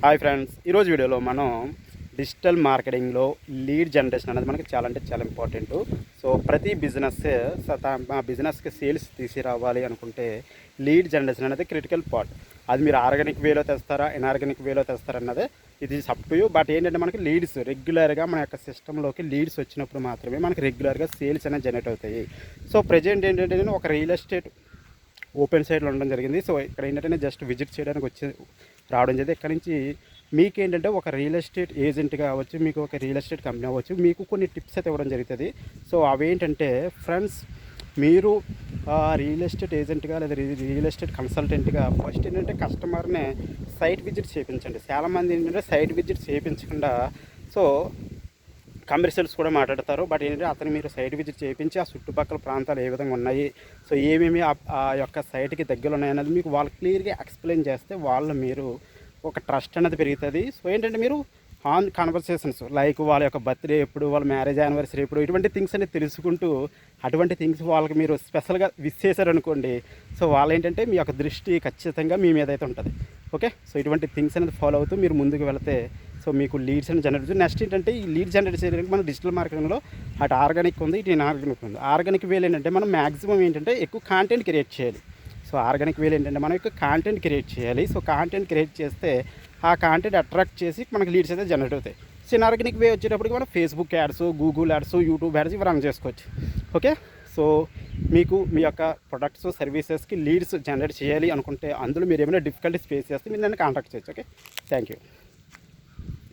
Hi friends, ఈరోజు వీడియోలో మనం డిజిటల్ మార్కెటింగ్లో లీడ్ జనరేషన్ అనేది మనకి చాలా అంటే చాలా ఇంపార్టెంట్. సో ప్రతి బిజినెస్ మా బిజినెస్కి సేల్స్ తీసుకురావాలి అనుకుంటే లీడ్ జనరేషన్ అనేది క్రిటికల్ పార్ట్. అది మీరు ఆర్గానిక్ వేలో తెస్తారా, ఇన్ఆర్గానిక్ వేలో తెస్తారా అన్నది ఇది అప్ టు యూ. బట్ ఏంటంటే మనకి లీడ్స్ రెగ్యులర్గా మన యొక్క సిస్టంలోకి లీడ్స్ వచ్చినప్పుడు మాత్రమే మనకి రెగ్యులర్గా సేల్స్ అనేది జనరేట్ అవుతాయి. సో ప్రజెంట్ ఏంటంటే నేను ఒక రియల్ ఎస్టేట్ ఓపెన్ సైడ్లో ఉండడం జరిగింది. సో ఇక్కడ ఏంటంటే జస్ట్ విజిట్ చేయడానికి రావడం జరిగింది. ఇక్కడ నుంచి మీకేంటంటే ఒక రియల్ ఎస్టేట్ ఏజెంట్గా అవ్వచ్చు, మీకు ఒక రియల్ ఎస్టేట్ కంపెనీ అవ్వచ్చు, మీకు కొన్ని టిప్స్ అయితే ఇవ్వడం జరుగుతుంది. సో అవేంటంటే ఫ్రెండ్స్, మీరు రియల్ ఎస్టేట్ ఏజెంట్గా లేదా రియల్ ఎస్టేట్ కన్సల్టెంట్గా ఫస్ట్ ఏంటంటే కస్టమర్ని సైట్ విజిట్ చేయించండి. చాలామంది ఏంటంటే సైట్ విజిట్ చేయించకుండా సో కమర్షియల్స్ కూడా మాట్లాడతారు. బట్ ఏంటంటే అతను మీరు సైట్ విజిట్ చేయించి ఆ చుట్టుపక్కల ప్రాంతాలు ఏ విధంగా ఉన్నాయి, సో ఏమేమి ఆ యొక్క సైట్కి దగ్గరలో ఉన్నాయన్నది మీకు వాళ్ళు క్లియర్గా ఎక్స్ప్లెయిన్ చేస్తే వాళ్ళు మీరు ఒక ట్రస్ట్ అనేది పెరుగుతుంది. సో ఏంటంటే మీరు ఆన్ కన్వర్సేషన్స్ లైక్ వాళ్ళ యొక్క బర్త్డే ఎప్పుడు, వాళ్ళ మ్యారేజ్ యానివర్సరీ ఎప్పుడు, ఇటువంటి థింగ్స్ అనేది తెలుసుకుంటూ అటువంటి థింగ్స్ వాళ్ళకి మీరు స్పెషల్గా విష్ చేశారనుకోండి, సో వాళ్ళు ఏంటంటే మీ యొక్క దృష్టి ఖచ్చితంగా మీ మీద అయితే ఉంటుంది. ఓకే, సో ఇటువంటి థింగ్స్ అనేది ఫాలో అవుతూ మీరు ముందుకు వెళితే సో మీకు లీడ్స్ అని జనరేట్ అవుతుంది. నెక్స్ట్ ఏంటంటే ఈ లీడ్ జనరేట్ చేయడానికి మన డిజిటల్ మార్కెటింగ్లో అటు ఆర్గానిక్ ఉంది, ఇటు ఇన్ఆర్గానిక్ ఉంది. ఆర్గానిక్ వేలు ఏంటంటే మనం మ్యాక్సిమం ఏంటంటే ఎక్కువ కాంటెంట్ క్రియేట్ చేయాలి. సో ఆర్గానిక్ వేలు ఏంటంటే మనం ఎక్కువ కాంటెంట్ క్రియేట్ చేయాలి. సో కాంటెంట్ క్రియేట్ చేస్తే ఆ కాంటెంట్ అట్రాక్ట్ చేసి మనకి లీడ్స్ అయితే జనరేట్ అవుతాయి. సో ఇన్ఆర్గానిక్ వే వచ్చేటప్పటికి మనం Facebook ads, Google ads, YouTube ads ఇవి రన్ చేసుకోవచ్చు. ఓకే, సో మీకు మీ యొక్క ప్రొడక్ట్స్ సర్వీసెస్కి లీడ్స్ జనరేట్ చేయాలి అనుకుంటే అందులో మీరు ఏమైనా డిఫికల్టీస్ ఫేస్ చేస్తే మీరు నన్ను కాంటాక్ట్ చేయొచ్చు. Okay, thank you.